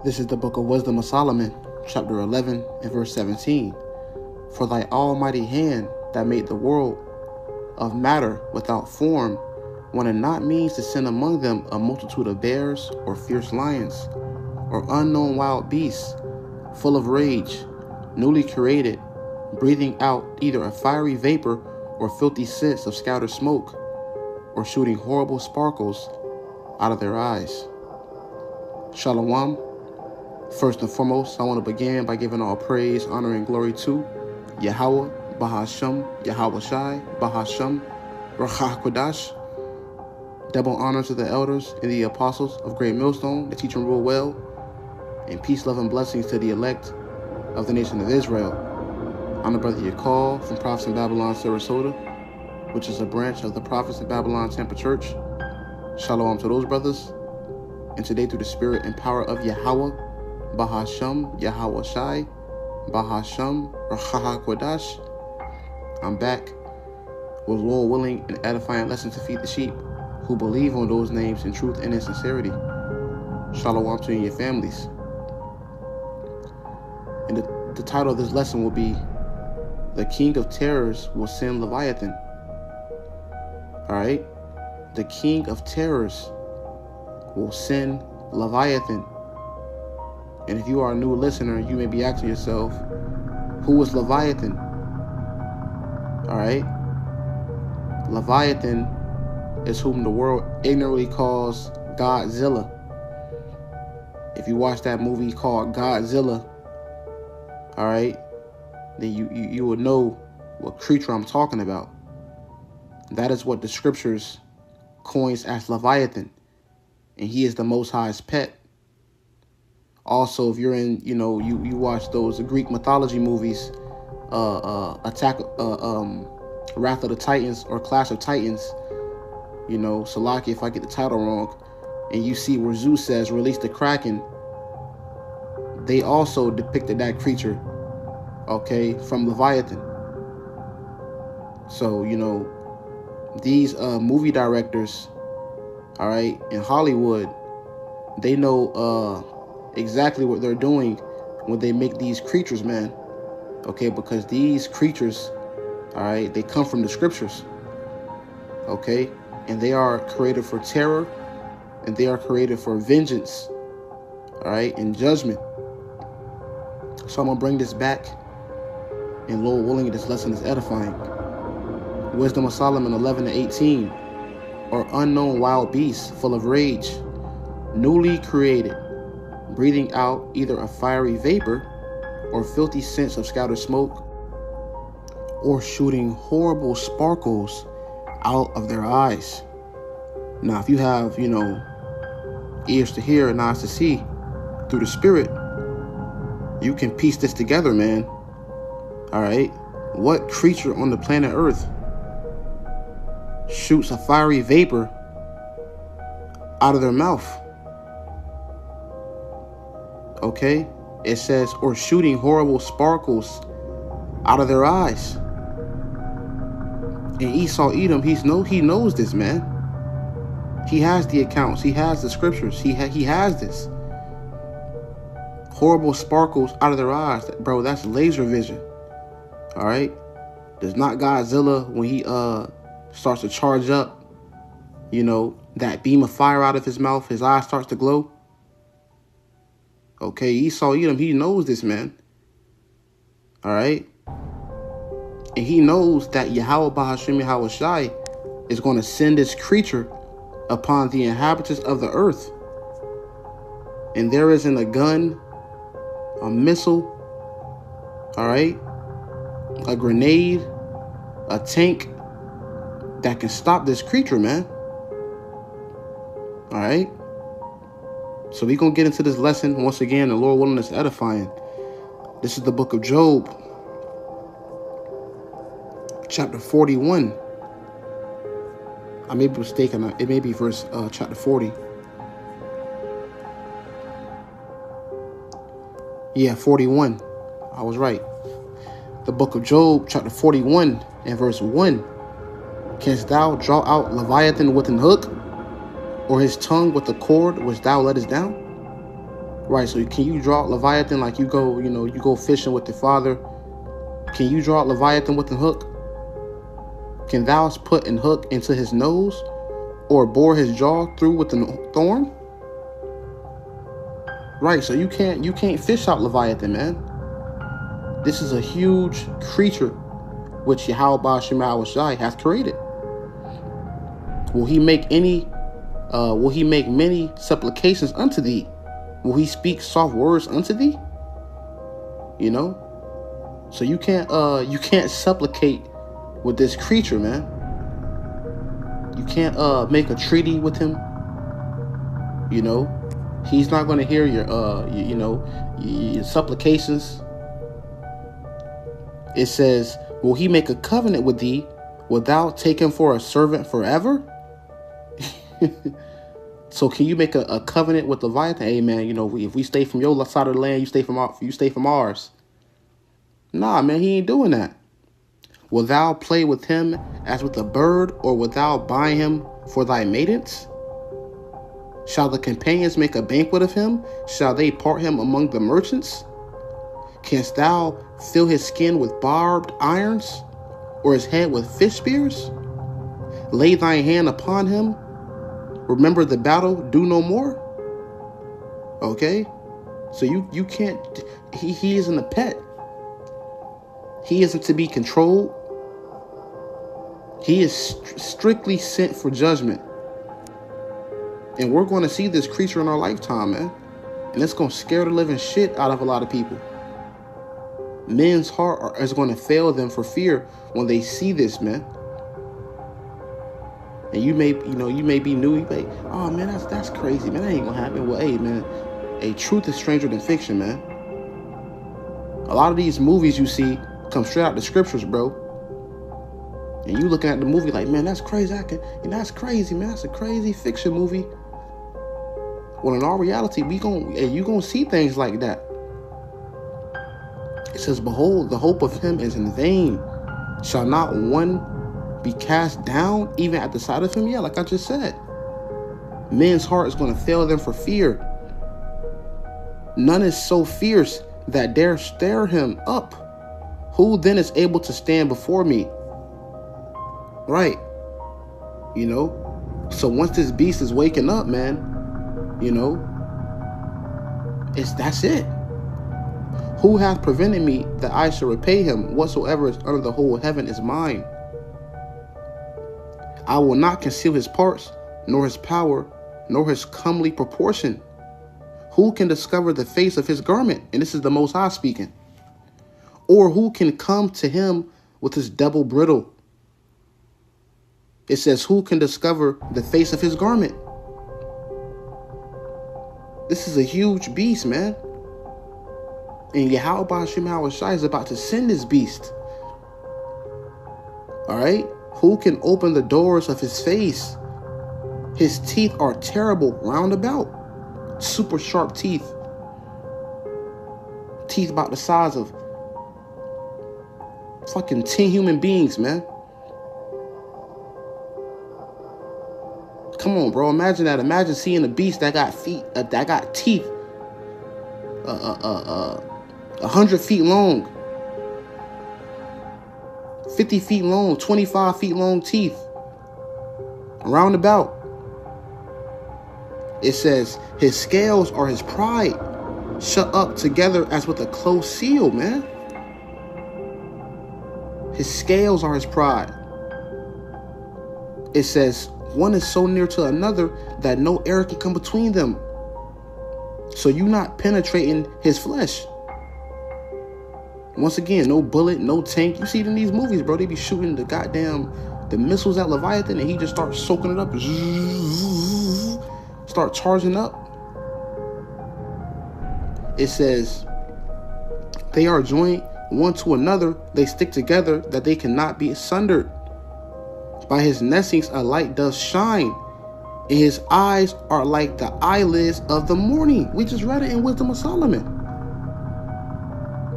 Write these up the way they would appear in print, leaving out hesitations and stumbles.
This is the book of Wisdom of Solomon, chapter 11 and verse 17. For thy almighty hand that made the world of matter without form, when it not means to send among them a multitude of bears or fierce lions or unknown wild beasts, full of rage, newly created, breathing out either a fiery vapor or filthy scents of scattered smoke, or shooting horrible sparkles out of their eyes. Shalom. First and foremost, I want to begin by giving all praise, honor, and glory to Yahawah, BAHASHAM, YAHAWASHI, BAHASHAM, RAAHWABAN. Double honor to the elders and the apostles of Great Millstone that teach and rule well, and peace, love, and blessings to the elect of the nation of Israel. I'm the brother Yahawah from Prophets in Babylon, Sarasota, which is a branch of the Prophets in Babylon, Tampa Church. Shalom to those brothers. And today, through the spirit and power of Yahawah, BAHASHAM, YAHAWASHI, BAHASHAM, RAAHWABAN, I'm back with Lord willing and edifying lessons to feed the sheep who believe on those names in truth and in sincerity. Shalom to you and your families. And the title of this lesson will be The King of Terrors Will Send Leviathan. Alright? The King of Terrors will send Leviathan. And if you are a new listener, you may be asking yourself, who is Leviathan? Alright? Leviathan is whom the world ignorantly calls Godzilla. If you watch that movie called Godzilla, alright, then you will know what creature I'm talking about. That is what the scriptures coins as Leviathan. And he is the Most High's pet. Also, if you're in, you watch those Greek mythology movies, Wrath of the Titans or Clash of Titans, Salaki, if I get the title wrong, and you see where Zeus says, release the Kraken, they also depicted that creature, okay, from Leviathan. So, these movie directors, all right, in Hollywood, they know exactly what they're doing when they make these creatures, man. Okay, because these creatures, all right, they come from the scriptures. Okay, and they are created for terror, and they are created for vengeance, all right, and judgment. So I'm gonna bring this back, and Lord willing, this lesson is edifying. Wisdom of Solomon 11 to 18, or unknown wild beasts full of rage, newly created, breathing out either a fiery vapor or filthy scents of scattered smoke, or shooting horrible sparkles out of their eyes. Now, if you have, ears to hear and eyes to see through the spirit, you can piece this together, man. All right. What creature on the planet Earth shoots a fiery vapor out of their mouth? Okay, it says, or shooting horrible sparkles out of their eyes. And Esau Edom, he knows this, man. He has the accounts, he has the scriptures, he has this. Horrible sparkles out of their eyes, bro. That's laser vision. All right, there's not Godzilla when he starts to charge up. That beam of fire out of his mouth, his eye starts to glow. Okay, Esau Edom, he knows this, man. All right. And he knows that Yahawah, BAHASHAM, YAHAWASHI is going to send this creature upon the inhabitants of the earth. And there isn't a gun, a missile, all right, a grenade, a tank that can stop this creature, man. All right. So we're going to get into this lesson once again. The Lord willing is edifying. This is the book of Job, chapter 41. I may be mistaken. It may be verse chapter 40. Yeah, 41. I was right. The book of Job, chapter 41 and verse 1. Canst thou draw out Leviathan with an hook, or his tongue with the cord which thou lettest down? Right, so can you draw Leviathan like you go, you go fishing with the father? Can you draw Leviathan with the hook? Can thou put an hook into his nose, or bore his jaw through with the thorn? Right, so you can't fish out Leviathan, man. This is a huge creature which YAHAWASHI hath created. Will he make many supplications unto thee? Will he speak soft words unto thee? So you can't supplicate with this creature, man. You can't make a treaty with him. He's not going to hear your supplications. It says, will he make a covenant with thee without taking for a servant forever? So can you make a covenant with Leviathan? Hey man, if we stay from your side of the land, you stay from ours. Nah, man, he ain't doing that. Will thou play with him as with a bird, or will thou buy him for thy maidens? Shall the companions make a banquet of him? Shall they part him among the merchants? Canst thou fill his skin with barbed irons, or his head with fish spears? Lay thine hand upon him. Remember the battle, do no more. Okay? So you can't, he isn't a pet. He isn't to be controlled. He is strictly sent for judgment. And we're going to see this creature in our lifetime, man. And it's going to scare the living shit out of a lot of people. Men's heart is going to fail them for fear when they see this, man. And you may be new. You may, oh man, that's crazy, man. That ain't gonna happen. Well, hey, man, truth is stranger than fiction, man. A lot of these movies you see come straight out the scriptures, bro. And you looking at the movie like, man, that's crazy. That's crazy, man. That's a crazy fiction movie. Well, in our reality, you gonna see things like that. It says, behold, the hope of him is in vain. Shall not one be cast down even at the sight of him? Yeah, like I just said. Men's heart is going to fail them for fear. None is so fierce that dare stir him up. Who then is able to stand before me? Right. So once this beast is waking up, man, that's it. Who hath prevented me that I should repay him? Whatsoever is under the whole heaven is mine. I will not conceal his parts, nor his power, nor his comely proportion. Who can discover the face of his garment? And this is the Most High speaking. Or who can come to him with his double bridle? It says, who can discover the face of his garment? This is a huge beast, man. And YAHAWASHI is about to send this beast. All right? Who can open the doors of his face? His teeth are terrible round about. Super sharp teeth. Teeth about the size of fucking 10 human beings, man. Come on, bro. Imagine that. Imagine seeing a beast that got feet, that got teeth 100 feet long. 50 feet long, 25 feet long teeth. Around about. It says, his scales are his pride, shut up together as with a close seal, man. His scales are his pride. It says, one is so near to another that no air can come between them. So you not penetrating his flesh. Once again, no bullet, no tank. You see it in these movies, bro. They be shooting the missiles at Leviathan, and he just starts soaking it up. Start charging up. It says, they are joined one to another. They stick together that they cannot be sundered. By his nestings a light does shine, and his eyes are like the eyelids of the morning. We just read it in Wisdom of Solomon.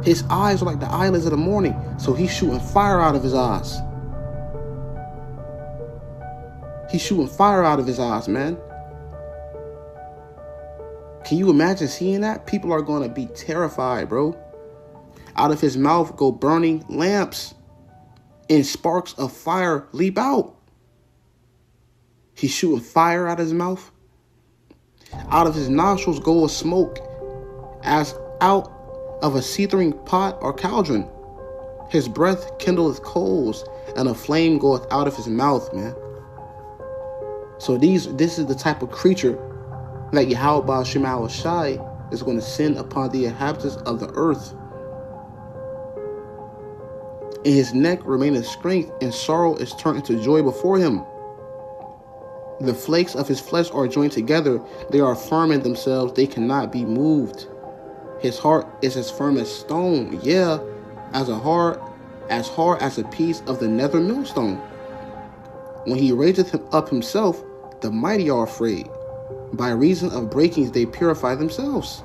His eyes are like the eyelids of the morning. So he's shooting fire out of his eyes. He's shooting fire out of his eyes, man. Can you imagine seeing that? People are going to be terrified, bro. Out of his mouth go burning lamps, and sparks of fire leap out. He's shooting fire out of his mouth. Out of his nostrils go a smoke as out of a seething pot or cauldron. His breath kindleth coals, and a flame goeth out of his mouth, man. So this is the type of creature that YAHAWASHI is going to send upon the inhabitants of the earth. In his neck remaineth strength, and sorrow is turned into joy before him. The flakes of his flesh are joined together. They are firm in themselves. They cannot be moved. His heart is as firm as stone. Yeah, as hard as a piece of the nether millstone. When he raiseth him up himself, the mighty are afraid. By reason of breakings they purify themselves.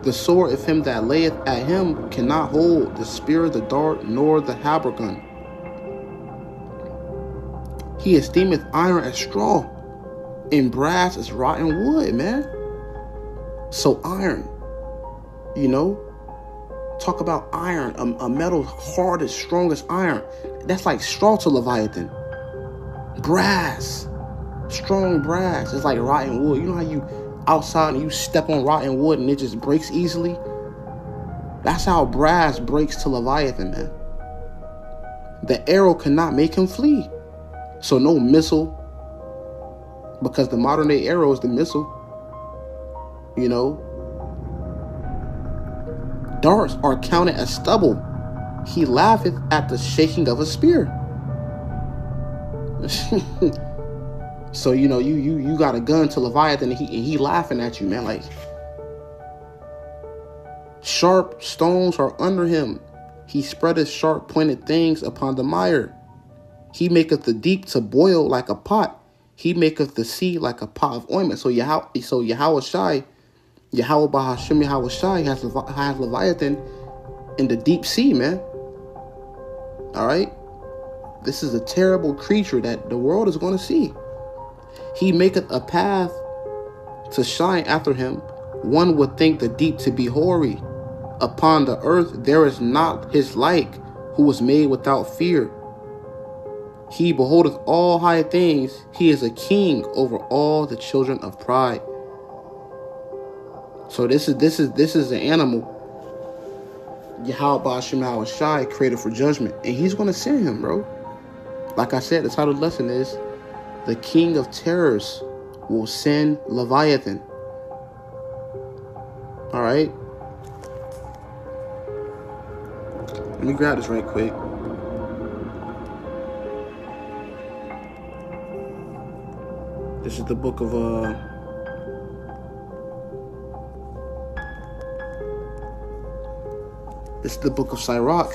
The sword of him that layeth at him cannot hold the spear, the dart, nor the habergeon. He esteemeth iron as straw, and brass as rotten wood, man. So iron, you know, talk about iron, a metal hard as strong as iron. That's like straw to Leviathan. Brass, strong brass, it's like rotten wood. You know how you outside and you step on rotten wood and it just breaks easily? That's how brass breaks to Leviathan, man. The arrow cannot make him flee. So no missile, because the modern day arrow is the missile. You know, darts are counted as stubble. He laugheth at the shaking of a spear. So you know, you got a gun to Leviathan, and he laughing at you, man. Like, sharp stones are under him. He spreadeth sharp pointed things upon the mire. He maketh the deep to boil like a pot. He maketh the sea like a pot of ointment. So YAHAWASHI, BAHASHAM YAHAWASHI has Leviathan in the deep sea, man. All right? This is a terrible creature that the world is going to see. He maketh a path to shine after him. One would think the deep to be hoary. Upon the earth there is not his like, who was made without fear. He beholdeth all high things. He is a king over all the children of pride. So this is an animal. YAHAWASHI created for judgment, and he's going to send him, bro. Like I said, the title of the lesson is "The King of Terrors Will Send Leviathan." All right. Let me grab this right quick. This is the book of Sirach,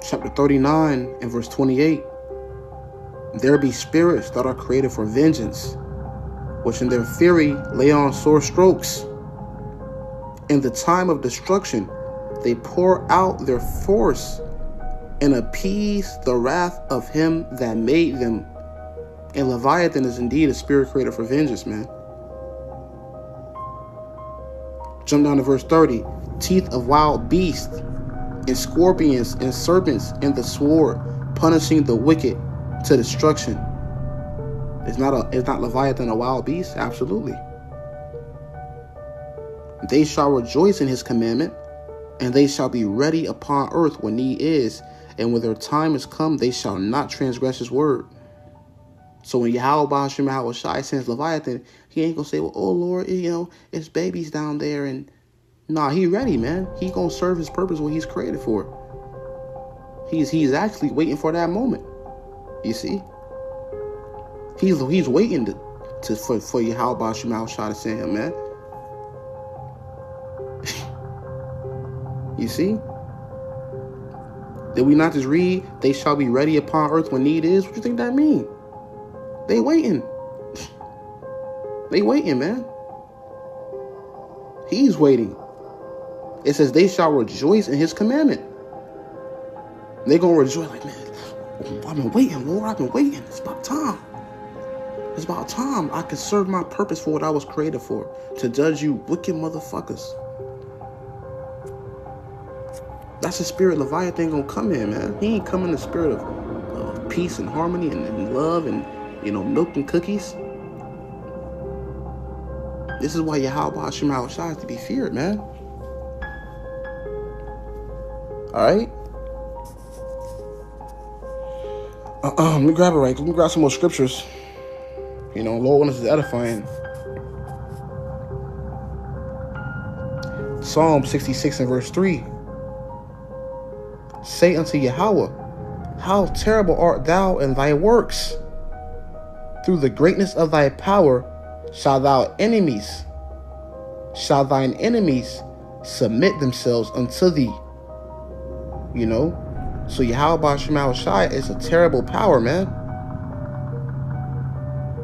chapter 39 and verse 28. There be spirits that are created for vengeance, which in their fury lay on sore strokes. In the time of destruction they pour out their force and appease the wrath of him that made them. And Leviathan is indeed a spirit created for vengeance, man. Jump down to verse 30. Teeth of wild beasts, and scorpions, and serpents, and the sword, punishing the wicked to destruction. Is not Leviathan a wild beast? Absolutely. They shall rejoice in his commandment, and they shall be ready upon earth when need is, and when their time is come, they shall not transgress his word. So when YAHAWASHI sends Leviathan, he ain't gonna say, well, oh Lord, you know, it's babies down there, and nah, he ready, man. He gonna serve his purpose, what he's created for. He's actually waiting for that moment. You see, he's waiting for YAHAWASHI to send him, man. You see? Did we not just read, they shall be ready upon earth when need is? What do you think that mean? They waiting. They waiting, man. He's waiting. It says they shall rejoice in his commandment. They're going to rejoice like, man, I've been waiting, Lord. I've been waiting. It's about time. It's about time I could serve my purpose for what I was created for, to judge you wicked motherfuckers. That's the spirit Leviathan gonna come in, man. He ain't coming in the spirit of peace and harmony and love and, you know, milk and cookies. This is why Yahawah is to be feared, man. Alright? Let me grab it right. Let me grab some more scriptures. You know, Lord, when this is edifying. Psalm 66 and verse 3. Say unto Yahawah, how terrible art thou in thy works! Through the greatness of thy power shall thine enemies submit themselves unto thee. You know? So Yahawah is a terrible power, man.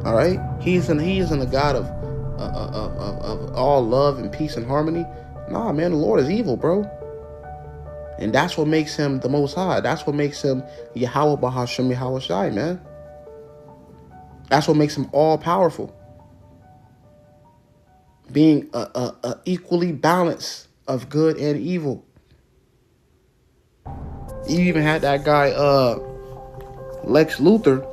Alright? He isn't a God of all love and peace and harmony. Nah, man, the Lord is evil, bro. And that's what makes him the Most High. That's what makes him Yahawah BAHASHAM YAHAWASHI, man. That's what makes him all powerful. Being a equally balance of good and evil. You even had that guy, Lex Luthor,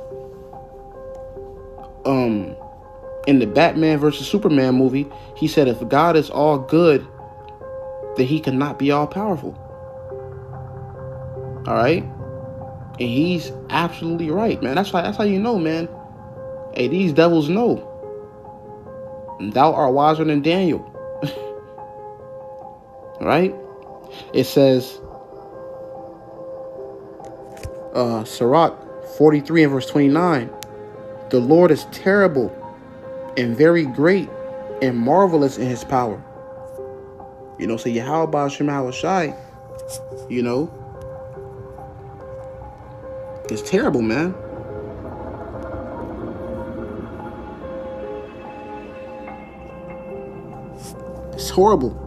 in the Batman versus Superman movie. He said if God is all good, then he cannot be all powerful. All right, and he's absolutely right, man. That's how you know, man. Hey, these devils know. Thou art wiser than Daniel. All right, it says, Sirach 43 and verse 29. The Lord is terrible and very great and marvelous in his power. You know, so Yahawah, you know, it's terrible, man. It's horrible.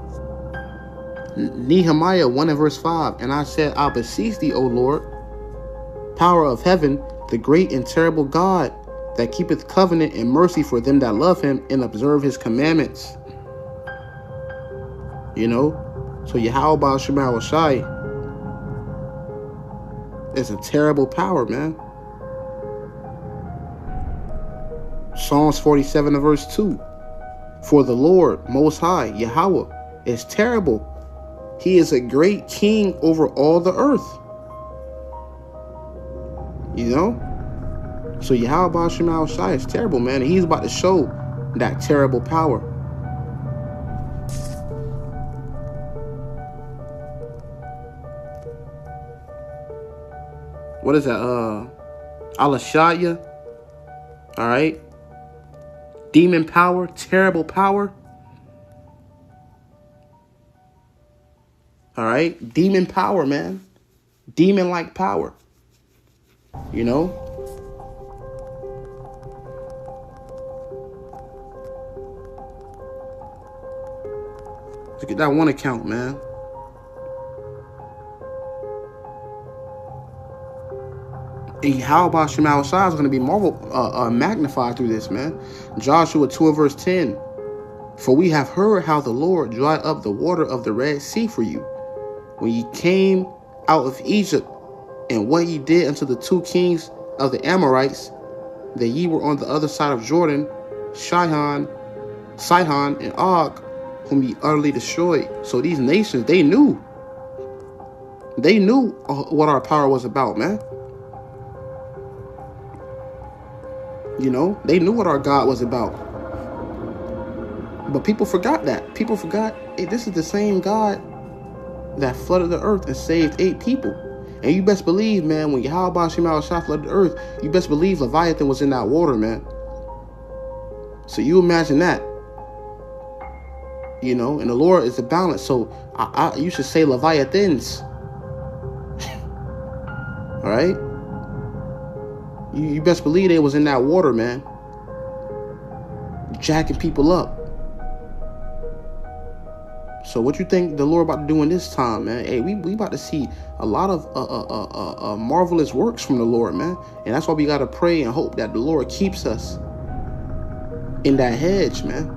Nehemiah 1 and verse 5. And I said, I beseech thee, O Lord, power of heaven, the great and terrible God, that keepeth covenant and mercy for them that love him and observe his commandments. You know? So Yahawah is a terrible power, man. Psalms 47 and verse 2. For the Lord Most High, Yahawah, is terrible. He is a great king over all the earth. You know? So Yahawah is terrible, man. And he's about to show that terrible power. What is that? Alashaya. All right. Demon power, terrible power. All right. Demon power, man. Demon-like power. You know? Look at that one account, man. Yahawah is going to be magnified through this, man. Joshua 2 verse 10. For we have heard how the Lord dried up the water of the Red Sea for you, when ye came out of Egypt, and what ye did unto the two kings of the Amorites, that ye were on the other side of Jordan, Sihon and Og, whom ye utterly destroyed. So these nations, they knew what our power was about, man. You know, they knew what our God was about. But people forgot that. People forgot, hey, this is the same God that flooded the earth and saved 8 people. And you best believe, man, when Yahawah flooded the earth, you best believe Leviathan was in that water, man. So you imagine that. You know, and the Lord is the balance. So you should say Leviathans. All right? You best believe they was in that water, man. Jacking people up. So what you think the Lord about to do in this time, man? Hey, we about to see a lot of marvelous works from the Lord, man. And that's why we got to pray and hope that the Lord keeps us in that hedge, man.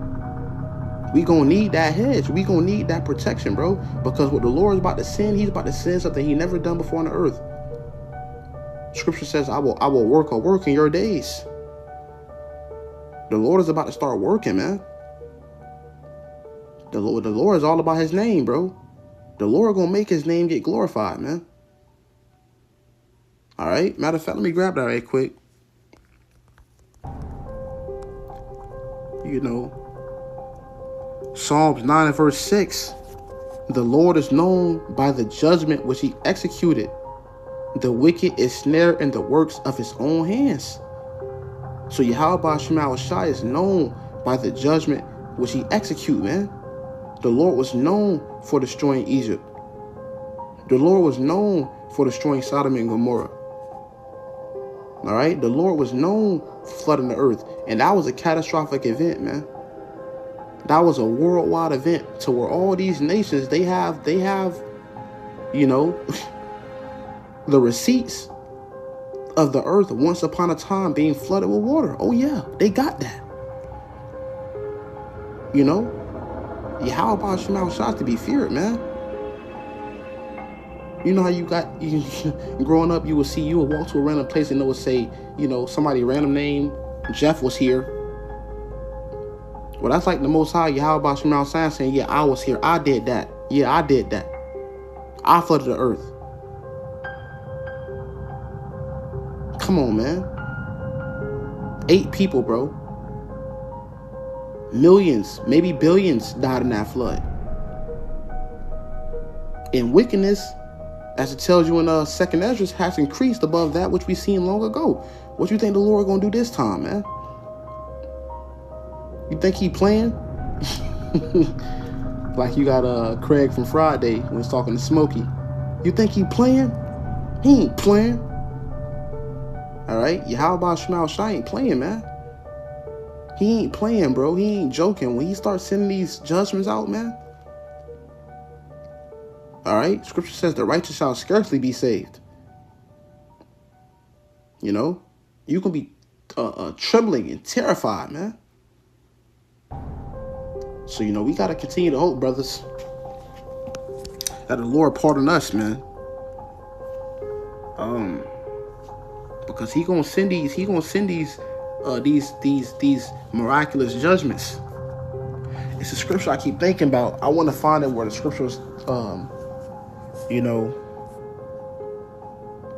We gonna need that hedge. We gonna need that protection, bro. Because what the Lord is about to send, he's about to send something he never done before on the earth. Scripture says, I will work a work in your days. The Lord is about to start working, man. The Lord is all about his name, bro. The Lord gonna make his name get glorified, man. All right. Matter of fact, let me grab that right quick. You know, Psalms 9 and verse 6. The Lord is known by the judgment which he executed. The wicked is snared in the works of his own hands. So YAHAWASHI is known by the judgment which he executed, man. The Lord was known for destroying Egypt. The Lord was known for destroying Sodom and Gomorrah. All right? The Lord was known for flooding the earth. And that was a catastrophic event, man. That was a worldwide event to where all these nations, they have, you know, the receipts of the earth once upon a time being flooded with water. Oh, yeah, they got that. You know, YAHAWASHI to be feared, man. You know how you got, growing up, you would walk to a random place and it would say, you know, somebody random name, Jeff was here. Well, that's like the Most High, YAHAWASHI saying, yeah, I was here. I did that. Yeah, I did that. I flooded the earth. Come on, man. 8 people, bro. Millions, maybe billions died in that flood. And wickedness, as it tells you in 2nd Ezra, has increased above that which we seen long ago. What you think the Lord gonna do this time, man? You think he playing? Like you got Craig from Friday when he's talking to Smokey. You think he playing? He ain't playing. All right, YAHAWASHI ain't playing, man. He ain't playing, bro. He ain't joking. When he starts sending these judgments out, man. All right, Scripture says the righteous shall scarcely be saved. You know, you can be trembling and terrified, man. So, you know, we got to continue to hope, brothers, that the Lord pardon us, man. Because he gonna send these miraculous judgments. It's a scripture I keep thinking about. I want to find it where the scriptures, you know,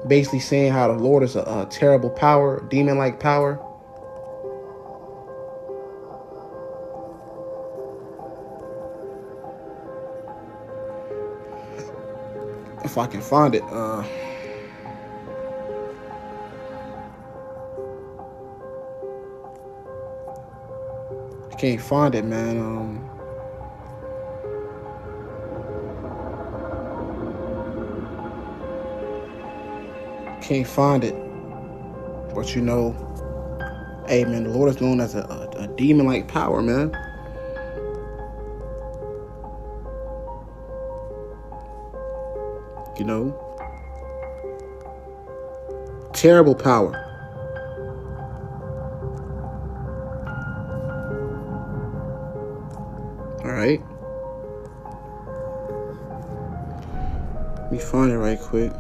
basically saying how the Lord is a terrible power, demon-like power. If I can find it, I can't find it, man. Can't find it. But you know, hey, man, the Lord is known as a demon-like power, man. You know, terrible power. All right, let me find it right quick.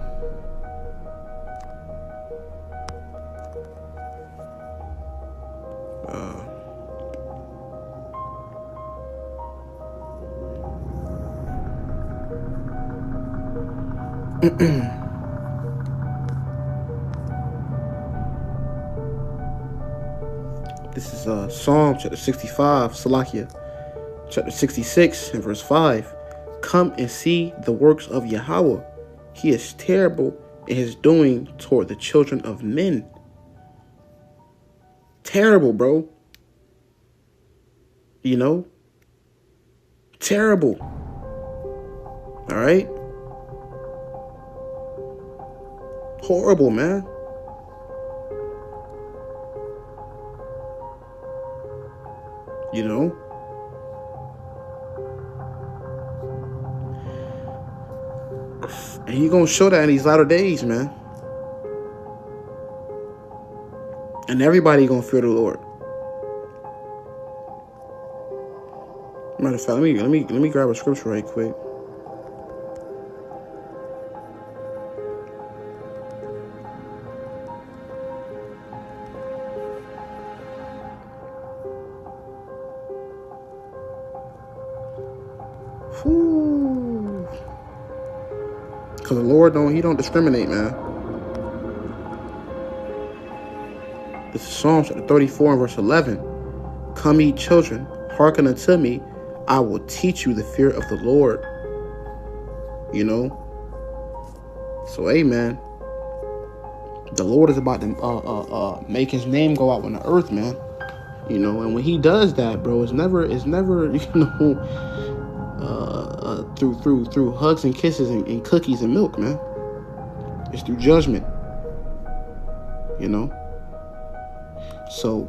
This is Psalm chapter 65, Salakia, chapter 66 and verse 5. Come and see the works of Yahawah. He is terrible in his doing toward the children of men. Terrible, bro. You know? Terrible. All right? Horrible, man. You know? And he's gonna show that in these latter days, man. And everybody gonna fear the Lord. Matter of fact, let me grab a scripture right quick. Because the Lord don't discriminate, man. This is Psalms 34 and verse 11. Come ye children, hearken unto me, I will teach you the fear of the Lord. You know? So, amen. The Lord is about to make his name go out on the earth, man. You know, and when he does that, bro, it's never, you know, through hugs and kisses and cookies and milk, man. It's through judgment. You know? So,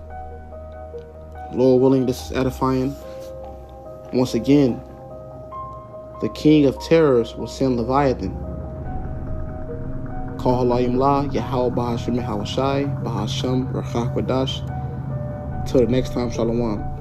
Lord willing, this is edifying. Once again, the king of terrors will send Leviathan. Call Halayim La, Yahawah, BAHASHAM, YAHAWASHI, BAHASHAM, YAHAWADAH. Till the next time, Shalom.